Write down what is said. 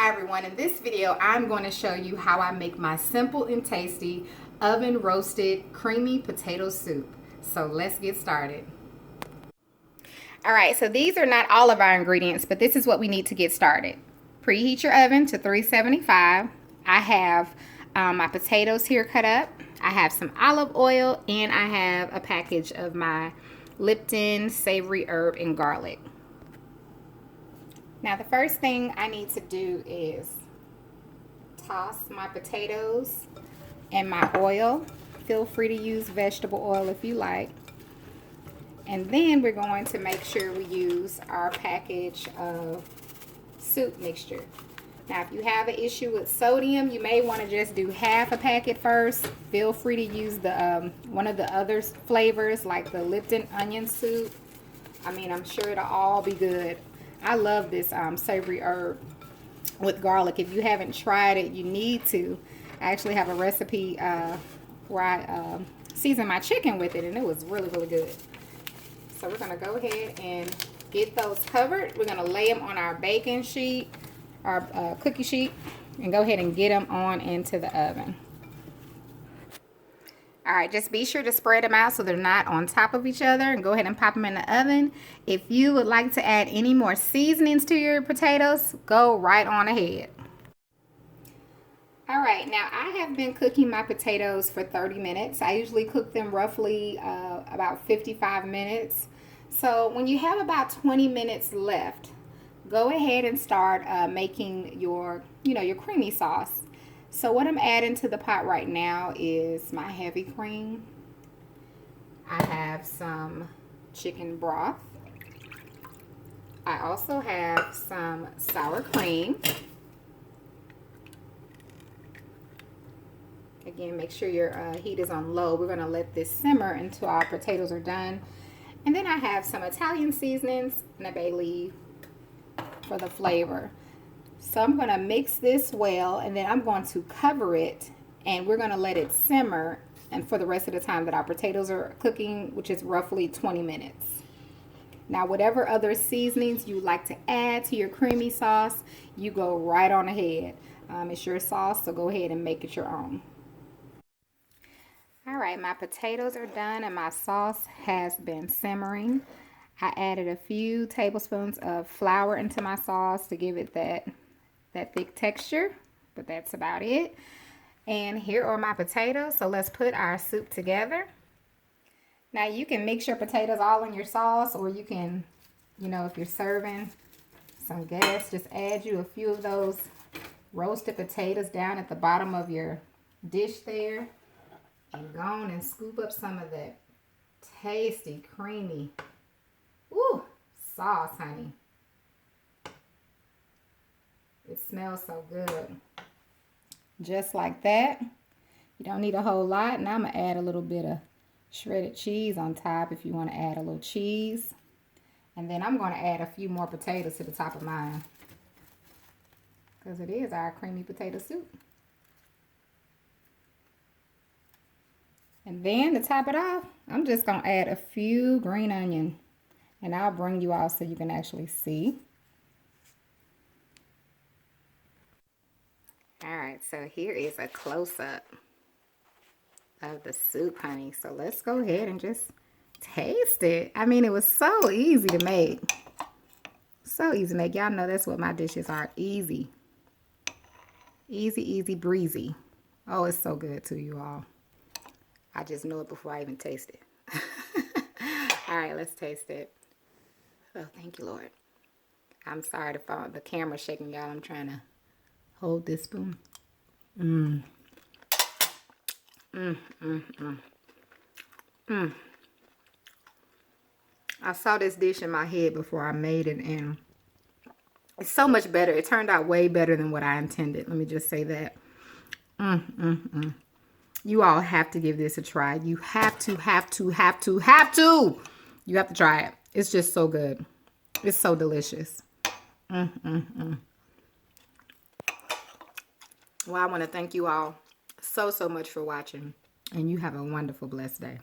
Hi everyone, in this video I'm going to show you how I make my simple and tasty oven roasted creamy potato soup. So let's get started. Alright, so these are not all of our ingredients, but this is what we need to get started. Preheat your oven to 375. I have my potatoes here cut up. I have some olive oil, and I have a package of my Lipton Savory Herb and Garlic. Now the first thing I need to do is toss my potatoes and my oil. Feel free to use vegetable oil if you like. And then we're going to make sure we use our package of soup mixture. Now if you have an issue with sodium, you may want to just do half a packet first. Feel free to use the one of the other flavors like the Lipton onion soup. I mean, I'm sure it'll all be good. I love this savory herb with garlic. If you haven't tried it, you need to. I actually have a recipe where I seasoned my chicken with it, and it was really, really good. So we're going to go ahead and get those covered. We're going to lay them on our baking sheet, our cookie sheet, and go ahead and get them on into the oven. Alright, just be sure to spread them out so they're not on top of each other, and go ahead and pop them in the oven. If you would like to add any more seasonings to your potatoes, go right on ahead. Alright, now I have been cooking my potatoes for 30 minutes. I usually cook them roughly about 55 minutes. So when you have about 20 minutes left, go ahead and start making your creamy sauce. So what I'm adding to the pot right now is my heavy cream. I have some chicken broth. I also have some sour cream. Again, make sure your heat is on low. We're going to let this simmer until our potatoes are done. And then I have some Italian seasonings and a bay leaf for the flavor. So I'm going to mix this well, and then I'm going to cover it, and we're going to let it simmer and for the rest of the time that our potatoes are cooking, which is roughly 20 minutes. Now whatever other seasonings you like to add to your creamy sauce, you go right on ahead. It's your sauce, so go ahead and make it your own. Alright, my potatoes are done and my sauce has been simmering. I added a few tablespoons of flour into my sauce to give it that thick texture, but that's about it. And here are my potatoes, so let's put our soup together. Now you can mix your potatoes all in your sauce, or you can, if you're serving some gas, just add you a few of those roasted potatoes down at the bottom of your dish there, and go on and scoop up some of that tasty, creamy, sauce, honey. It smells so good. Just like that. You don't need a whole lot. Now I'm going to add a little bit of shredded cheese on top if you want to add a little cheese. And then I'm going to add a few more potatoes to the top of mine, because it is our creamy potato soup. And then to top it off, I'm just going to add a few green onion. And I'll bring you out so you can actually see. Alright, so here is a close-up of the soup, honey. So let's go ahead and just taste it. I mean, it was so easy to make. So easy to make. Y'all know that's what my dishes are. Easy. Easy, easy, breezy. Oh, it's so good to you all. I just know it before I even taste it. Alright, let's taste it. Oh, thank you, Lord. I'm sorry the camera's shaking, y'all. I'm trying to hold this spoon. I saw this dish in my head before I made it, and it's so much better. It turned out way better than what I intended. Let me just say that. You all have to give this a try. You have to. You have to try it. It's just so good. It's so delicious. Well, I want to thank you all so much for watching, and you have a wonderful, blessed day.